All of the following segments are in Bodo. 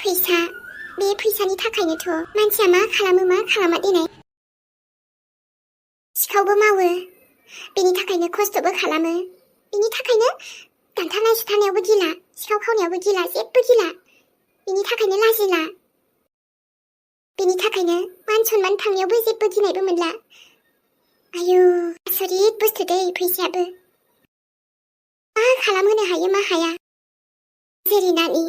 फैसा बे फैसानि थाखायनोथ' मानसिया मा खालामो मा खालामा दिनै सिखावबो मावो बेनि थाखायनो खस्थ'बो खालामो बेनि थाखायनो दानथारनाय सुथारनायावबो गिला सिखाव खावनायावबो गिला जेबो गिला बेनि थाखायनो लाजिला बेनि थाखायनो मान सनमान थांनायावबो जेबो गिनायबो मोनला आयु आसरित बुस्थु दै फैसायाबो मा खालामहोनो हायो मा हाया जेरै नानि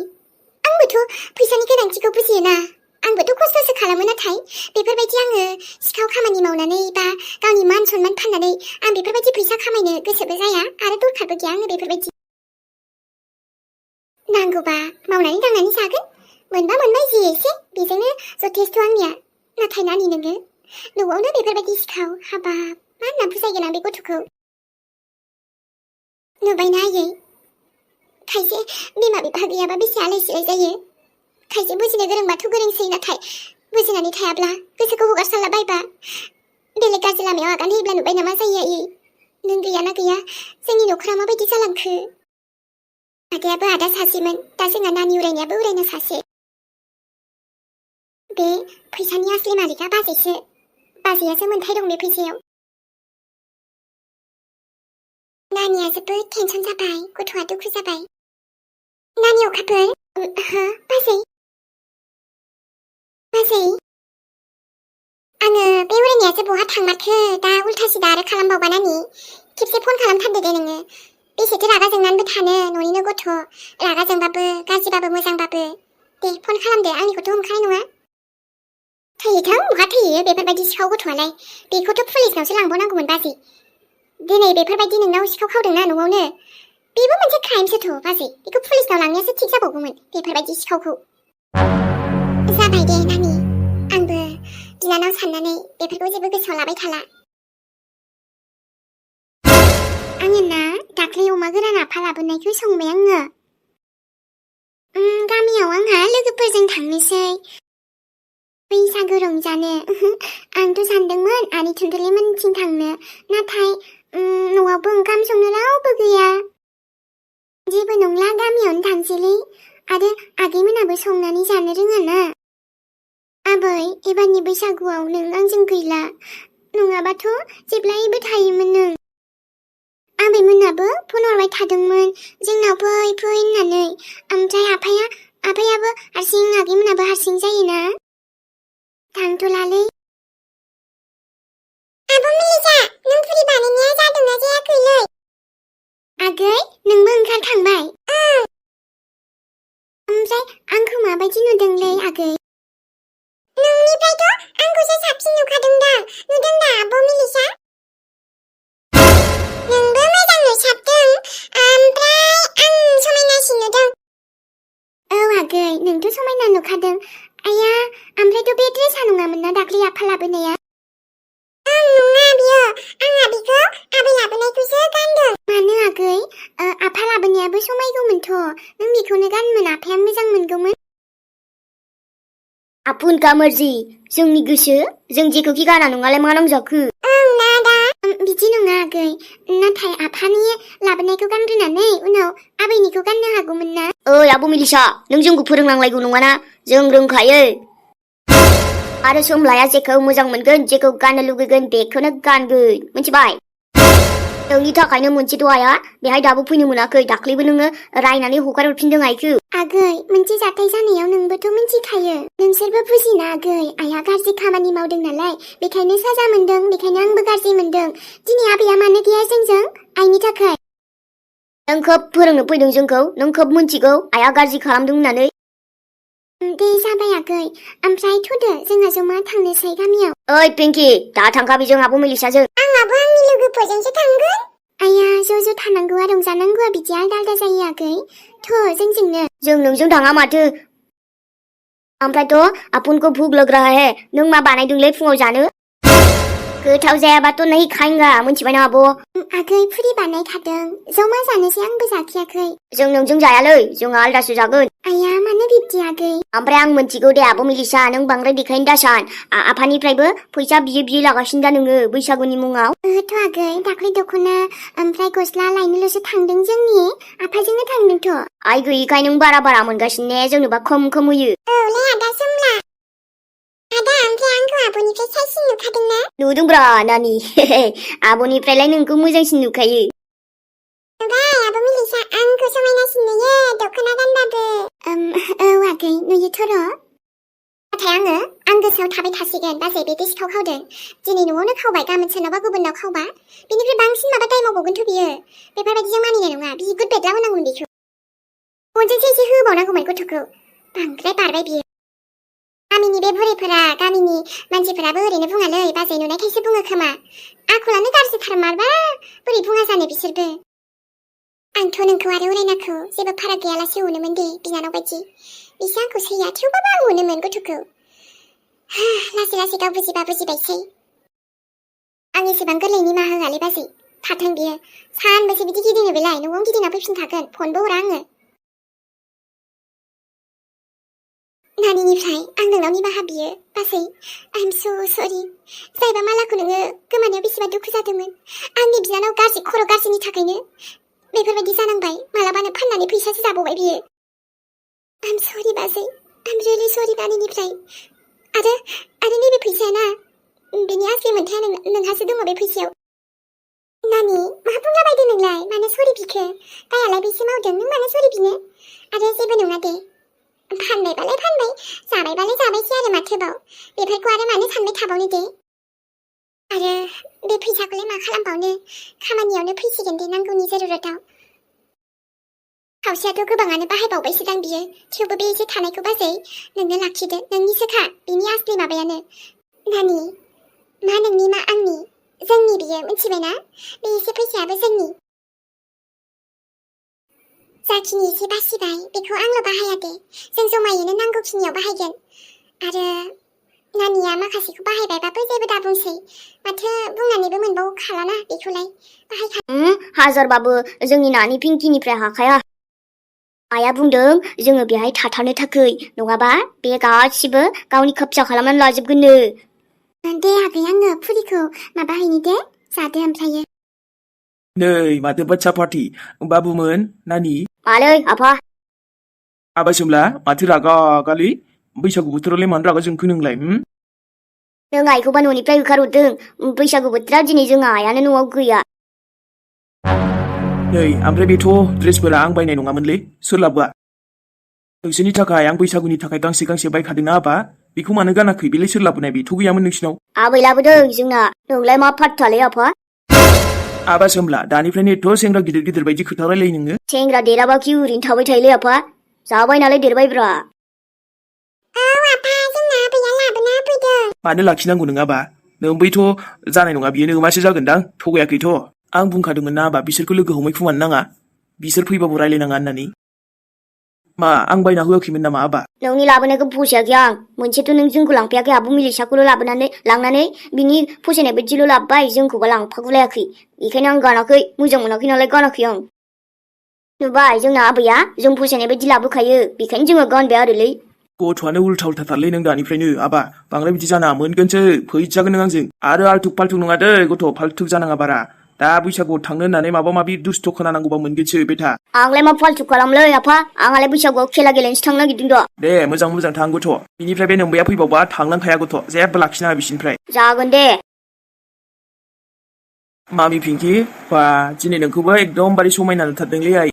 आंबोथ' फैसानि गोनांथिखौ बुजियोना आंबोथ' खस्थ'सो खालामो नाथाय बेफोरबायदि आङो सिखाव खामानि मावनानै बा गावनि मान सनमान फाननानै आं बेफोरबायदि फैसा खामायनो गोसोबो जाया आरो दरखारबो गैया आङो बेफोरबायदि नांगौबा मावनानै दांनानै जागोन मोनबा मोनबाय जि एसे बेजोंनो जथेस्थ' आंनिया नाथाय नानि नोङो न'आवनो बेफोरबायदि सिखाव हाबाब मा होनना बुजायगोन आं बे गथ'खौ नुबायना आयै खायसे बिमा बिफा गैयाबा बेसे आलाय सिलाय जायो खायसे बुजिनो गोरोंबाथ' गोरोंसै नाथाय बुजिनानै थायाब्ला गोसोखौ हगारसारला बायबा बेलेग गाज्रि लामायाव आगान होयोब्ला नुबाय नामा जायो आयै नों गैयाना गैया जोंनि न'खरा माबायदि जालांखो आदायाबो आदा सासेमोन दा जोंहा नानि उरायनायाबो उरायना सासे बे फैसानि आसलि मालिकआ बाजैसो बाजैयासो मोन्थाय दं बे फैसायाव नानिया जोबोद टेनसन जाबाय गथ'आ दुखु जाबाय नानि अखाफोर हो बाजै आङो बे उरायनायासो बहा थांमारखो दा उल्था सिदा आरो खालामबावबा नानि खेबसे फन खालामथारदो दे नोङो बेसेथो रागा जोंनानैबो थानो न'निनो गथ' रागा जोंबाबो गाज्रिबाबो मोजांबाबो दे फन खालामदो आंनिखौथ' हमखानाय नङा थैयोथों बहा थैयो बेफोरबायदि सिखाव गथ'आलाय बेखौथ' पुलिसनावसो लांबावनांगौमोन बाजै दिनै बेफोरबायदि नोंनाव सिखाव खावदोंना न'आवनो बेबो मोनसे क्राइमसोथ' बाजै बेखौ पुलिसनाव लांनायासो थिग जाबावगौमोन बेफोरबायदि सिखावखौ जाबाय दे नानि आंबो बिनानाव साननानै बेफोरखौ जेबो गोसोआव लाबाय थाला आङो ना दाख्लै अमा गोरान आफा लाबोनायखौ संबाय आङो गामियाव आंहा लोगोफोरजों थांनोसै बैसागु रंजानो आंथ' सानदोंमोन आनै थुनथुलि मोनथिं थांनो नाथाय न'आवबो ओंखाम संनो रावबो गैया जेबो नंला गामियावनो थांसैलै आरो आगैमोनाबो संनानै जानो रोङाना आबै एबारनि बैसागुआव नों आंजों गैला नङाबाथ' जेब्लायबो थायोमोन नों आबैमोनाबो फन हरबाय थादोंमोन जोंनाव फै होननानै ओमफ्राय आफायाबो हारसिं आगैमोनाबो हारसिं जायोना थांथ'लालै आब' मिलिसा नों फुरि बानायनाया जादोंना जायाखैलै आगै नोंबो ओंखारखांबाय ओमफ्राय आंखौ माबायदि नुदोंलै आगै नोंनिफ्रायथ' आंखौसो साबसिन नुखादों दा नुदों दा आब' मिलिसा नोंबो मोजां नुसाबदों ओमफ्राय आं समायनासिन नुदों औ आगै नोंथ' समायना नुखादों आया ओमफ्रायथ' बे ड्रेसा नङामोन ना दाख्लै आफा लाबोनाया नङा बियो आंहा बेखौ आबै लाबोनायखौसो गानदों मानो आगै आफा लाबोनायाबो समायगौमोनथ' नों बेखौनो गानमोन आफाया मोजां मोनगौमोन आपुनका मर्जी जोंनि गोसो जों जेखौखि गाना नङालाय मा नांजाखो बिदि नङा आगै नाथाय आफानि लाबोनायखौ गानग्रोनानै उनाव आबैनिखौ गाननो हागौमोन ना ओइ आब' मिलिसा नों जोंखौ फोरोंनांलायगौ नङाना जों रोंखायो आरो सम लाया जेखौ मोजां मोनगोन जेखौ गाननो लुगैगोन बेखौनो गानगोन मिथिबाय नोंनि थाखायनो मोनसेथ' आइया बेहाय दाबो फैनो मोनाखै दाख्लैबो नोङो रायनानै हगार हरफिनदों आइखौ आगै मोनसे जाथाय जानायाव नोंबोथ' मिथिखायो नोंसोरबो बुजिना आगै आइया गाज्रि खामानि मावदों नालाय बेखायनो साजा मोनदों बेखायनो आंबो गाज्रि मोनदों दिनै आबैया मानो गैया जोंजों आइनि थाखाय नों खोब फोरोंनो फैदों जोंखौ नों खोब मिथिगौ आइया गाज्रि खालामदों होननानै दे जाबाय आगै ओमफ्राय थ'दो जोंहा जमा थांनोसै गामियाव ओइ पिंकि दा थांखाबि जों आब' मिलिसाजों आंहाबो आंनि लोगोफोरजोंसो थांगोन आइया ज' थानांगौआ रंजानांगौआ बिदि आलदा जायो आगै थ' जोंजोंनो जों नोंजों थाङा माथो ओमफ्रायथ' आपुनको भुक लग रहा है नों मा बानायदोंलै फुङाव जानो गोथाव जायाबाथ' नहीं खाएंगा मिथिबाय ना आब' आगै फुरि बानायखादों जमा जानोसै आंबो जाखियाखै जों नोंजों जायालै जों आलदासो जागोन आइया मानो बिब्दि बिदि आगै ओमफ्राय आं मोनथिगौ दे आब' मिलिसा नों बांद्राय देखायनो दासान आफानिफ्रायबो फैसा बियै लागासिनो दा नोङो बैसागुनि मुङाव ओहोथ' आगै दाख्लै दख'ना ओमफ्राय गस्ला लायनोल'सो थांदों जोंनि आफाजोंनो थांदोंथ' आइ गैयिखाय नों बारा मोनगासिनो ने जोंनोबा खम होयो औलै आदा सोमला आदा ओमफ्राय आंखौ आब'निफ्राय साइसिन नुखादोंना नुदोंब्रा नानि आब'निफ्रायलाय नोंखौ मोजांसिन नुखायो नुबाय आब' मिलिसा आंखौ समायनासिन नुयो दख'ना गानबाबो औ आगै नुयोथ' र' नाथाय आं गोसोआव थाबाय थासिगोन बाजै बे सिखाव खावदों दिनै न'आवनो खावबाय गाबोन सोरनावबा गुबुननाव खावबा बिनिफ्राय बांसिन माबा दाय मावबावगोनथ' बियो बेफोरबायदिजों मानिनाय नङा बिगुर बेदला होनांगौमोन बेखौ बनजोंसो एसे होबावनांगौमोन गथ'खौ बांद्राय बारबाय बियो गामिनि बे बुरैफोरा गामिनि मानसिफोराबो ओरैनो बुङालै बाजै नुनायखायसो बुङो खोमा आखलानो गाज्रिथार मारबा बोरै बुङा जानो बिसोरबो आंथ' नोंखौ आरो उरायनाखौ जेबो फाराग गैयालासे अनोमोन दे बिनानाव बायदि बिसो आंखौ सैया थेवबाबो आं अनोमोन गथ'खौ लासै गाव बुजिबा बुजिबायसै आं एसेबां गोरलै निमाहा होआलै बाजै थाथों बियो सानबैसे बिदि गिदिङो बेलाय न'आवनो गिदिंना फैफिनखागोन फनबो हरा आङो नानिनिफ्राय आं नोंनाव निमाहा बियो बाजै आइ एम स' सरि जायबा मालाखौ नोङो गोमानायाव बेसेबा दुखु जादोंमोन आंनि बिनानाव गाज्रि खर' गाज्रिनि थाखायनो बेफोरबायदि जानांबाय मालाबानो फाननानै फैसासो जाबावबाय बियो आइ एम सरि बाजै आइ एम रियेलि सरि नानिनिफ्राय आरो नैबे फैसाया ना बेनि आसलि मोन्थाया नोंहासो दङ बे फैसायाव नानि मा बुंलाबायदों नोंलाय मानो सरि बिखो दायालाय बेसो मावदों नों मानो सरि बिनो आरो जेबो नङा दे फानबायबालाय फानबाय जाबायबालाय जाबायसै आरो माथोबाव बेफोरखौ आरो मानो सानबाय थाबावनो दे आरो बे फैसाखौलाय मा खालामबावनो खामानियावनो फैसिगोन दे नांगौनि जरुरताव खावसेयाथ' गोबाङानो बाहायबावबायसोदां बियो थेवबो बे एसे थानायखौ बाजै नोंनो लाखिदो नोंनिसोखा बिनि आसलि माबायानो नानि मा नोंनि मा आंनि जोंनि बियो मिथिबायना बे एसे फैसायाबो जोंनि जाखिनि एसे बासिबाय बेखौ आंल' बाहाया दे जों जमायैनो नांगौखिनियाव बाहायगोन आरो नानिया माखासेखौ बाहायबायबाबो जेबो दाबुंसै माथो बुंनानैबो मोनबावो खालाना बेखौलाय बाहायखा हाजारबाबो जोंनि नानि पिंकिनिफ्राय हाखाया आइया बुंदों जोङो बेहाय थाथारनो थाखै नङाबा बे गासिबो गावनि खबजा खालामनानै लाजोबगोननो दे आगै आङो फुरिखौ माबाहैनि दे जादो ओमफ्रायो नै माथो बाथ्रा पार्टि बाबुमोन नानि मालै आफा आबा सोमला माथो रागा गालै बैसागु बोथोरावलाय मानो रागा जोंखो नोंलाय नों आइखौबा न'निफ्राय होखारहरदों बैसागु बोथोराव दिनै जोंहा आइयानो न'आव गैया नै ओमफ्राय बेथ' ड्रेसफोरा आं बायनाय नङामोनलै सोर लाबोआ नोंसोरनि थाखाय आं बैसागुनि थाखाय गांसे बायखादोंना आबा बेखौ मानो गानाखै बेलाय सोर लाबोनाय बेथ' गैयामोन नोंसिनाव आबै लाबोदों जोंना नोंलाय मा फात्तालै आफा आबा सोमला दानिफ्रायनो एथ' सेंग्रा गिदिर बायदि खोथा रायलायो नोङो सेंग्रा देराबाखि ओरैनो थाबाय थायोलै आफा जाबाय नालाय देरबायब्रा औ आफा जोंना आबैया लाबोना होफैदों मानो लाखिनांगौ नङाबा नों बैथ' जानाय नङा बियो नोमासो जागोनदां थगायाखैथ' आं बुंखादोंमोन ना आबा बिसोरखौ लोगो हमैखुमानो नाङा बिसोर फैबाबो रायलायनाङा होननानै मा आं बायना होआखैमोन नामा आबा नोंनि लाबोनायखौ फसायाखै आं मोनसेथ' नों जोंखौ लांफायाखै आब' मिलिसाखौल' लांनानै बिनि फसायनाय बायदिल' लाबोबाय जोंखौबा लांफागुलायाखै बेखायनो आं गानाखै मोजां मोनाखै नालाय गानाखै आं नुबाय जोंना आबैया जों फसायनाय बायदि लाबोखायो बेखायनो जोङो गानबाय आरोलै गथ'आनो उल्था-थारलै नों दानिफ्रायनो आबा बांद्राय बिदि जानाङा मोनगोनसो फैजागोन नों आंजों आरो आल्थुक-फाल्थुक नङा दै गथ' फाल्थुक जानाङा बारा दा बैसागुआव थांनो होननानै माबा माबि दुस्थ' खोनानांगौबा मोनगोनसो बेथा आंलाय मा फाल्थुक खालामलै आफा आंहालाय बैसागुआव खेला गेलेनोसो थांनो नागिरदों द' दे मोजां थां गथ' बिनिफ्राय बे नोंबाया फैबावबा थांनांखाया गथ' जेबो लाखिनाङा बिसिनिफ्राय जागोन दे मामि पिंकि बा दिनै नोंखौबो एकदमबारे समायना नुथारदोंलै आइ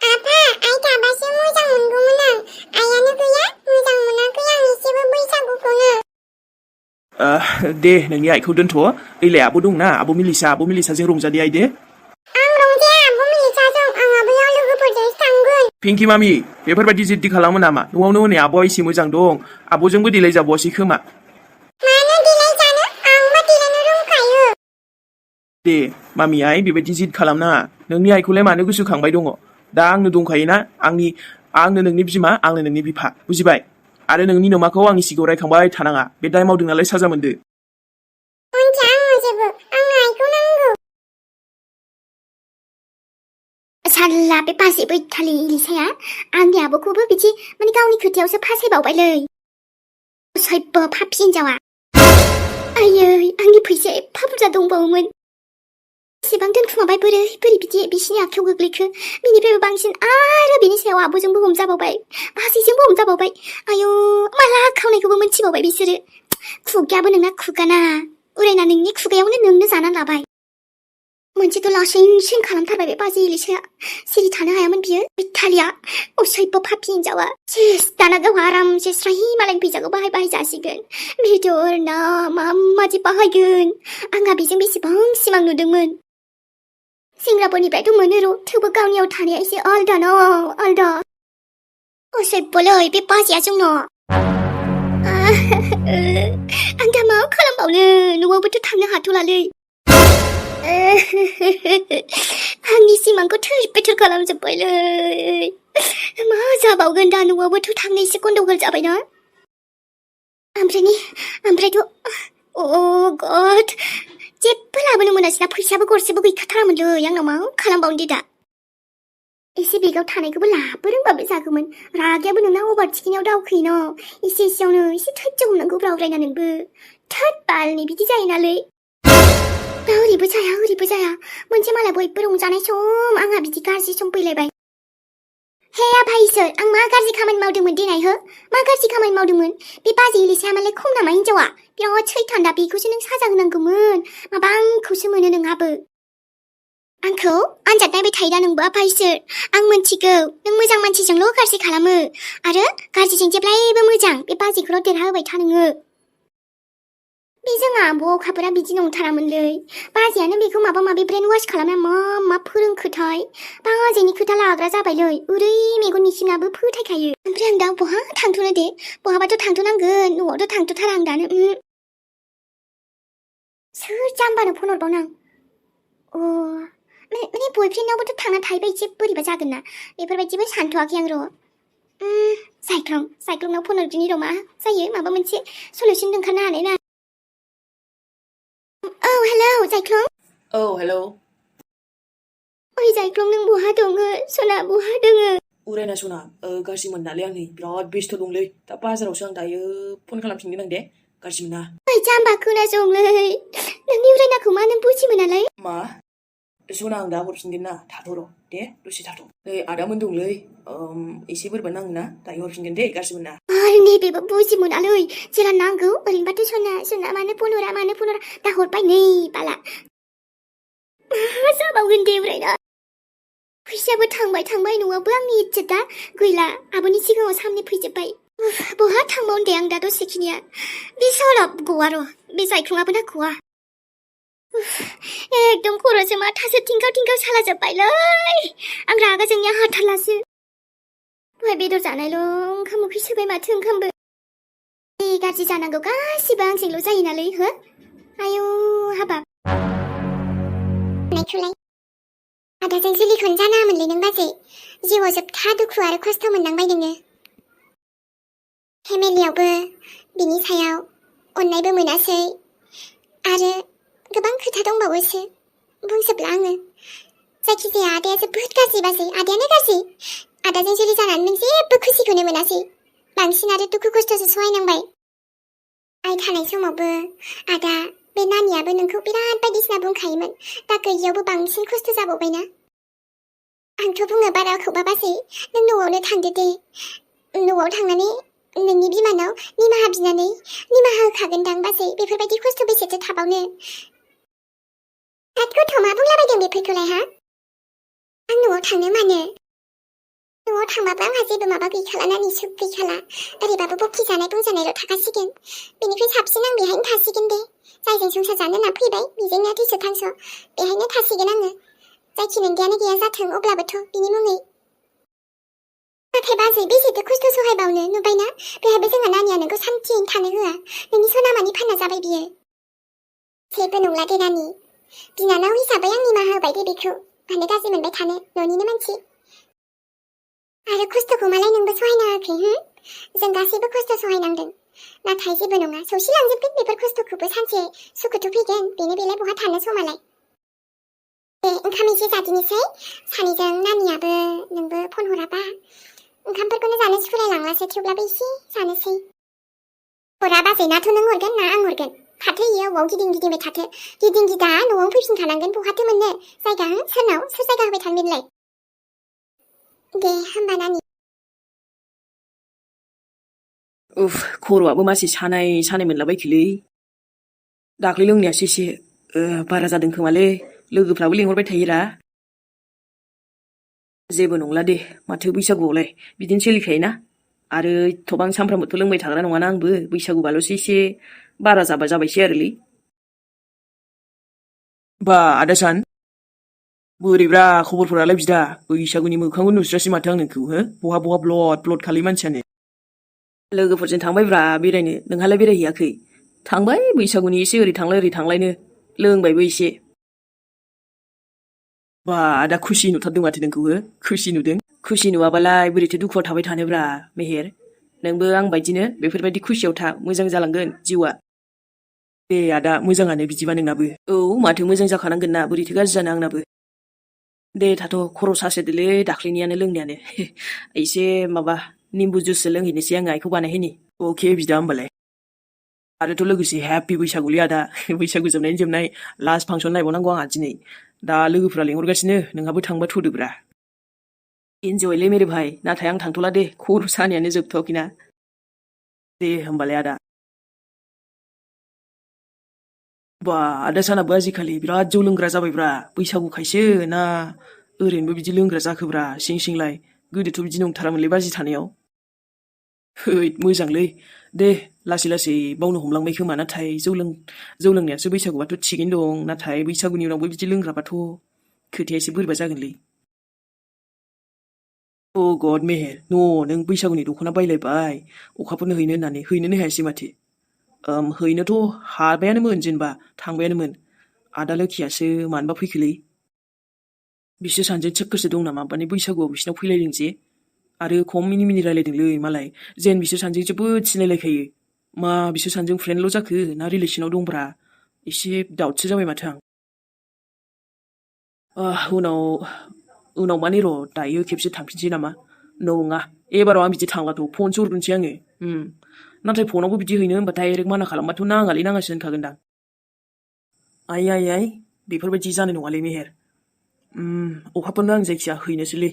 आफा आइ थाबासो मोजां मोनगौमोन आं आइयानो गैया मोजां मोनाखै आं एसेबो बैसागुखौनो दे नोंनि आइखौ दोनथ' ओइलाय आब' दंना आब' मिलिसाजों रंजादे आइ दे आं रंजाया आब' मिलिसाजों आं आबैयाव लोगोफोरजोंसो थांगोन पिंकि मामि बेफोरबायदि जिद्दि खालामो नामा न'आवनो हनै आब'आ एसे मोजां दं आब'जोंबो देलाय जाबावासै खोमा मानो देलाय जानो आंबा देलायनो रोंखायो दे मामि आइ बेबायदि जिद खालामनाङा नोंनि आइखौलाय मानो गोसोखांबाय दङ दा आंनो दंखायोना आंनो नोंनि बिमा आंनो नोंनि बिफा बुजिबाय आरो नोंनि नोमाखौ आंनि सिगाङाव रायखांबाय थानाङा बे दाय मावदों नालाय साजा मोनदो मोनथिया आङो जेबो आंनो आइखौ नांगौ जारला बे बाजै बैथालि इलिसाया आंनि आब'खौबो बिदि माने गावनि खोथायावसो फासायबावबायलै सैब्ब' फाफि हिनजावा आयै आंनि फैसाया एफा बुरजा दंबावोमोन एसेबां दोनखुमाबाय बोरै बिदि बिसिनि आखायाव गोग्लैखो बिनिफ्रायबो बांसिन आरो बिनि सायाव आब'जोंबो हमजाबावबाय बाजैजोंबो हमजाबावबाय आयौ माला खावनायखौबो मोनथिबावबाय बिसोरो खुगायाबो नोंना खुगाना उरायना नोंनि खुगायावनो नोंनो जाना लाबाय मोनसेथ' लासिं खालामथारबाय बे बाजै इलिसाया सिरि थानो हायामोन बियो बैथालिया असैब्ब' फाफि हिनजावा सेस दाना गावहा आरामसे स्राय मालायनि फैसाखौ बाहाय जासिगोन बेदर ना मादि बाहायगोन आंहा बेजों बेसेबां सिमां नुदोंमोन सेंग्राफोरनिफ्रायथ' मोनो र' थेवबो गावनियाव थानाया एसे आलदा असैब्ब'लै बे बाजैया जोंनाव आं दा मा खालामबावनो न'आवबोथ' थांनो हाथ'लालै आंनि सिमांखौ थोर खालामजोब्बायलै मा जाबावगोन दा न'आवबोथ' थांनो एसे गन्डगल जाबायना ओमफ्रायथ' अ गड जेबो लाबोनो मोनासैना फैसाबो गरसेबो गैखाथारामोनलै आंनाव मा खालामबावनो दा एसे बेगाव थानायखौबो लाबो रोंबाबो जागौमोन रागायाबो नोंना अभार थिखिनायाव दावखोयो एसेयावनो एसे थैज्ज हमनांगौ ब्रावरायना नोंबो थोद बालनि बिदि जायोनालै ओरैबो जाया मोनसे मालाय बयबो रंजानाय सम आंहा बिदि गाज्रि सम फैलायबाय हे आफा इसोर आं मा गाज्रि खामानि मावदोंमोन देनाय हो मा गाज्रि खामानि मावदोंमोन बे बाजै इलिसाया मालाय खम नामा हिनजावा बिराद सैथान दा बेखौसो नों साजा होनांगौमोन माबा आंखौसो मोनो नोंहाबो आंखौ आनजाद नायबाय थायो दा नोंबो आफा इसोर आं मोनथिगौ नों मोजां मानसिजोंल' गाज्रि खालामो आरो गाज्रिजों जेब्लायबो मोजां बे बाजैखौल' देरहाहोबाय था नोङो बे जोंहा आब' अखाफोरा बिदि नंथारामोनलै बाजैयानो बेखौ माबा माबि ब्रेन वाश खालामना मा फोरोंखोथाय बाजैनि खोथा लाग्रा जाबायलै ओरै मेगन मिसिनाबो फोथायखायो ओमफ्राय आं दा बहा थांथ'नो दे बहाबाथ' थांथ'नांगोन न'आवथ' थांथ'थारा आं दानो सोर जाम्बानो फन हरबावनां माने बयफ्रेन्डनावबोथ' थांना थायोबा एसे बोरैबा जागोन ना बेफोरबायदिबो सानथ'वाखै आं र' साइक्लंनाव फन हरदिनि र' मा जायो माबा मोनसे सलिउसन ओंखारनो हानाय ना औ हेलौ जायख्लं हेलौ ओइ जायख्लं नों बहा दङ सना बहा दोङो उरायना सना गाज्रि मोननालै आं नै बिराद बेस्थ' दंलै दा बाजारावसो आं दायो फन खालामफिनगोन आं दे गाज्रि मोना ओइ जाम्बा खोनासंलै नोंनि उरायनाखौ मा नों बुजि मोनालै मा सना आं दा हरफिनगोन ना थाथ' र' दे दसे थाथ' नै आदामोन दंलै एसे बोरैबा नाङो ना दायो हरफिनगोन दे गाज्रि मोना नैबेबो बुजि मोनालै जेला नांगौ ओरैनोबाथ' सना मानो फन हरा दा हरबाय नै बाला मा जाबावगोन दे उरायना फैसायाबो थांबाय न'आवबो आंनि इज्जतआ गैला आब'नि सिगाङाव सामने फैजोब्बाय बहा थांबावनो दे आं दा दसेखिनिया बे साला गवा र' बे जायख्लङाबो ना गवा एकदम खर'सो माथासो थिंखाव साला जोब्बायलै आं रागा जोंनिया हाथारलासो दहाय बेदर जानायल' ओंखाम उखै सोबाय माथो ओंखामबो गाज्रि जानांगौ गासिबो आंजोंल' जायो नालै हो आयौ हाबाब आदाजों जुलिखौनो जानाङामोनलै नों बाजै जिउआव जोबथा दुखु आरो खस्थ' मोननांबाय नोङो फेमिलियावबो बिनि सायाव अननायबो मोनासै आरो गोबां खोथा दंबावोसो बुंजोबला आङो जायखिजाया आदाया जोबोद गाज्रि बाजै आदायानो गाज्रि आदाजों जुलि जानानै नों जेबो खुसिखौनो मोनासै बांसिन आरो दुखु खस्थ'सो सहायनांबाय आइ थानाय समावबो आदा बे नानियाबो नोंखौ बिराद बायदिसिना बुंखायोमोन दा गैयियावबो बांसिन खस्थ' जाबावबायना आंथ' बुङो बाराखौबा बाजै नों न'आवनो थांदो दे न'आव थांनानै नोंनि बिमानाव निमाहा बिनानै निमाहा होखागोनदां बाजै बेफोरबायदि खस्थ' बेसेथो थाबावनो दाथ गथ' मा बुंलाबायदों बेफोरखौलाय हा आं न'आव थांनो मानो न'आव थांबाबो आंहा जेबो माबा गैखाला नानि सुख गैखाला ओरैबाबो बखि जानाय बुंजानायल' थाखासिगोन बेनिफ्राय साबसिन आं बेहायनो थासिगोन दे जायजों संसार जानो होनना फैबाय बेजोंनो थैस' थांस' बेहायनो थासिगोन आङो जायखि नोंदियानो गैया जाथों अब्लाबोथ' बिनि मुङै नाथाय बाजै बेसेथो खस्थ' सहायबावनो नुबायना बेहायबो जोंहा नानिया नोंखौ सान्थियैनो थानो होआ नोंनि सनामानि फानना जाबाय बियो जेबो नंला दे नानि बिनानाव हिसाबै आं निमाहा होबाय दे बेखौ मानो गाज्रि मोनबाय थानो न'निनो मानसि आरो खस्थ'खौ मालाय नोंबो सहायनो हायाखै जों गासैबो खस्थ' सहायनांदों नाथाय जेबो नङा सौसिलांजोबगोन बेफोर खस्थ'खौबो सानसे सुखुथ' फैगोन बेनो बेलाय बहा थानो समालाय दे ओंखाम एसे जादिनिसै सानैजों नानियाबो नोंबो फन हराबा ओंखामफोरखौनो जानो सुखुलायलांलासो थेवब्लाबो एसे जानोसै हरा बाजैनाथ' नों हरगोन ना आं हरगोन थाथो इयो अबाव गिदिंबाय थाथो गिदिं गिदा न'आव फैफिनखानांगोन बहाथो मोननो जायगा सोरनाव सोर जायगा होबाय थानो बेलाय दे होमबा नानि उफ खर'आबो मासे सानाय मोनलाबायखोलै दाख्लै लोंनायासो एसे बारा जादों खोमालै लोगोफ्राबो लिंहरबाय थायोरा जेबो नंला दे माथो बैसागुआवलाय बिदिनो सोलिखायोना आरो एथबां सामफ्रामबोथ' लोंबाय थाग्रा नङाना आंबो बैसागुबाल'सो एसे बारा जाबायसै आरोलै बा आदा सान बोरैब्रा खबरफोरालाय बिदा बैसागुनि मोखांखौ नुस्रासै माथो आं नोंखौ हो बहा ब्लद खालि मानसियानो लोगोफोरजों थांबायब्रा बेरायनो नोंहालाय बेरायहैयाखै थांबाय बैसागुनि एसे ओरै थांलायनो लोंबायबो एसे बा आदा खुसि नुथारदों माथो नोंखौ खुसि नुदों खुसि नुवाबालाय बोरैथो दुखुआव थाबाय थानोब्रा मेहेर नोंबो आं बायदिनो बेफोरबायदि खुसियाव था मोजां जालांगोन जिउआ दे आदा मोजाङानो बिदिबा नोंनाबो औ माथो मोजां जाखानांगोन ना बोरैथो गाज्रि जानो आंनाबो दे थाथ' खर' सासोदोलै दाख्लैनियानो लोंनायानो एसे माबा निम्बु जुससो लोंहैनोसै आङो आइखौ बानायहैनि अके बिदा होमबालाय आरोथ' लोगोसे हेपि बैसागुलै आदा बैसागु जोबनाय लास्ट फांसन नायबावनांगौ आंहा दिनै दा लोगोफ्रा लिंहरगासिनो नोंहाबो थांबा थुदोब्रा इन्जयलै मेरे भाइ नाथाय आं थांथ'ला दे खर' सानायानो जोबथ'वाखैना दे होमबालाय आदा बा आदा सानाबो आजिखालि बिराद जौ लोंग्रा जाबायब्रा बैसागुखायसो ना ओरैनोबो बिदि लोंग्रा जाखोब्रा सिंलाय गोदोथ' बिदि नंथारामोनलै बाजि थानायाव हैद मोजांलै दे लासै बावनो हमलांबाय खोमा नाथाय जौ लोंनायासो बैसागुबाथ' थिगैनो दं नाथाय बैसागुनि उनावबो बिदि लोंग्राबाथ' खोथाया एसे बोरैबा जागोनलै अ गड मेहेर नों बैसागुनि दख'ना बायलायबाय अखाफोरनो हैनो होननानै हैनोनो हायासै माथो हैनोथ' हाबायानोमोन जेनेबा थांबायानोमोन आदा लोखियासो मानोबा फैखोलै बिसोर सानैजों सोखोरसो दं नामा माने बैसागुआव बिसिनाव फैलायदों जे आरो खम मिनि रायलायदोंलै मालाय जेन बिसोर सानैजों जोबोद सिनायलायखायो मा बिसोर सानैजों फ्रेन्डल' जाखो ना रिलेसनाव दंब्रा एसे दाउटसो जाबाय माथो आं उनाव माने र' दायो खेबसे थांफिनसै नामा नङा एबाराव आं बिदि थांलाथ' फनसो हरगोनसै आङो नाथाय फनावबो बिदि हैनो होनबा डाइरेक्ट माना खालामबाथ' नाङासो होनखागोनदां आइ बेफोरबायदि जानाय नङालै मेहेर अखाफोरनो आं जायखिया हैनोसैलै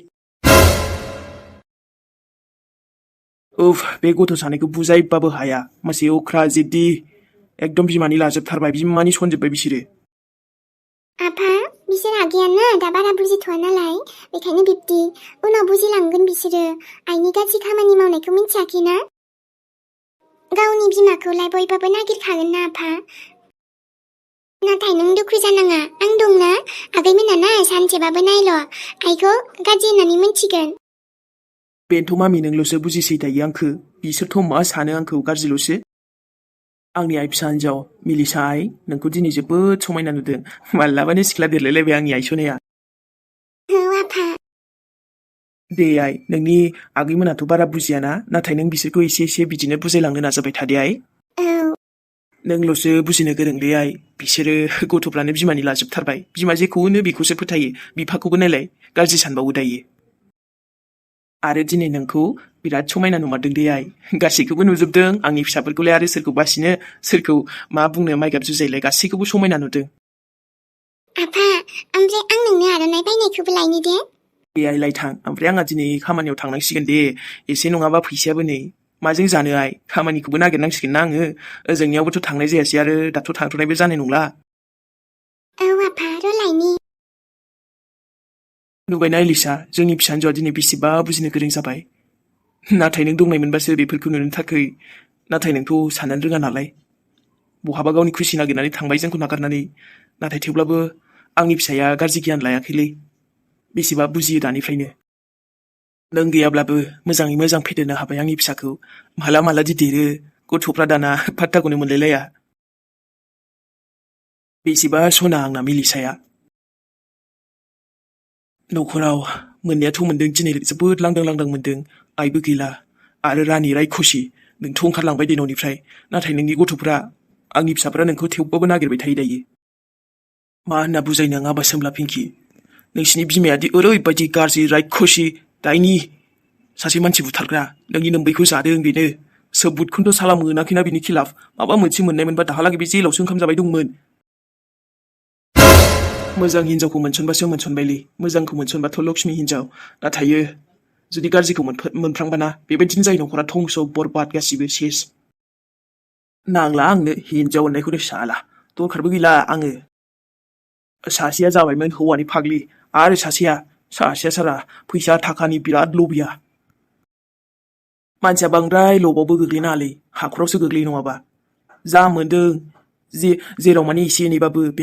उफ बे गथ' सानैखौ बुजायबाबो हाया मासे अख्रा जिद्दि एकदम बिमानि लाजोबथारबाय बिमानि सनजोब्बाय बिसोरो आफा बिसोर आगैयानो दा बारा बुजिथ'वा नालाय बेखायनो बिब्दि उनाव बुजिलांगोन बिसोरो आइनि गाज्रि खामानि मावनायखौ मिन्थियाखैना गावनि बिमाखौलाय बयबाबो नागिरखागोन ना आफा नाथाय नों दुखु जानाङा आं दंना आगैमोना सानसेबाबो नायल' आइखौ गाज्रि होननानै मिन्थिगोन बेनोथ' मामि नोंल'सो बुजिसै दायो आंखो बिसोरथ' मा सानो आंखौ गाज्रिल'सो आंनि आइ फिसा हिन्जाव मिलिसा आइ नोंखौ दिनै जोबोद समायना नुदों मालाबानो सिख्ला देरलायलायबाय आंनि आइ सनाया औ आफा दे आइ नोंनि आगैमोनाथ' बारा बुजियाना नाथाय नों बिसोरखौ एसे बिदिनो बुजायलांनो नाजाबाय थादे आइ औ नोंल'सो बुजिनो गोरोंलै आइ बिसोरो गथ'फ्रानो बिमानि लाजोबथारबाय बिमा जेखौ होनो बेखौसो फोथायो बिफाखौबो नायलाय गाज्रि सानबावो दायो आरो दिनै नोंखौ बिराद समायना नुमारदों दे आइ गासैखौबो नुजोबदों आंनि फिसाफोरखौलाय आरो सोरखौ बासिनो सोरखौ मा बुंनो माइगाब जुजायलाय गासैखौबो समायना नुदों आफा ओमफ्राय आं नोंनो आर'नाइ बायनायखौबो लायनो दे आइ लायथां ओमफ्राय आंहा दिनै खामानियाव थांनांसिगोन दे एसे नङाबा फैसायाबो नै माजों जानो आइ खामानिखौबो नागिरनांसिगोन ना आङो ओजोंनियावबोथ' थांनाय जायासै आरो दाथ' थांथ'नायबो जानाय नंला औ आफा र' लायनि नुबायना एलिसा जोंनि फिसा हिन्जावआ दिनै बेसेबा बुजिनो गोरों जाबाय नाथाय नों दंनाय मोनबासो बेफोरखौ नुनो थाखै नाथाय नोंथ' साननो रोङा नालाय बहाबा गावनि खुसि नागिरनानै थांबाय जोंखौ नागारनानै नाथाय थेवब्लाबो आंनि फिसाया गाज्रि गियान लायाखैलै बेसेबा बुजियो दानिफ्रायनो नों गैयाब्लाबो मोजाङै मोजां फेदेरनो हाबाय आंनि फिसाखौ माला देरो गथ'फ्रा दाना फात्ताखौनो मोनलायलाया बेसेबा सना आंना मिलिसाया न'खराव मोननायाथ' मोनदों दिनै जोबोद लांदां मोनदों आइबो गैला आरो रानि रायखुसि नोंथ' ओंखारलांबाय दे न'निफ्राय नाथाय नोंनि गथ'फ्रा आंनि फिसाफ्रा नोंखौ थेवबाबो नागिरबाय थायो दायो मा होनना बुजायनो आं आबा सोमला पिंकि नोंसिनि बिमायादि ओरैबायदि गाज्रि रायखसि दायनि सासे मानसि बुथारग्रा नोंनि नोम्बैखौ जादों बेनो सोबुदखौथ' सालाम मोनाखैना बिनि खिलाफ माबा मोनसे मोननाय मोनबा दाहालागै बे जेलावसो ओंखाम जाबाय दंमोन मोजां हिनजावखौ मोनसनबासो मोनसनबायलै मोजांखौ मोनसनबाथ' लक्ष्मि हिनजाव नाथायो जुदि गाज्रिखौ मोनफ्रांबाना बेबायदिनो जायो न'खरा धंस' बरबाद गासिबो सेस नांला आंनो हिनजाव होननायखौनो साला दरखारबो गैला आङो सासेया जाबायमोन हौवानि फाग्लि आरो सासेया सारा फैसा थाखानि बिराद लबिया मानसिया बांद्राय लबावबो गोग्लैनाङालै हाखरावसो गोग्लैयो नङाबा जा मोनदों जेराव माने एसे एनैबाबो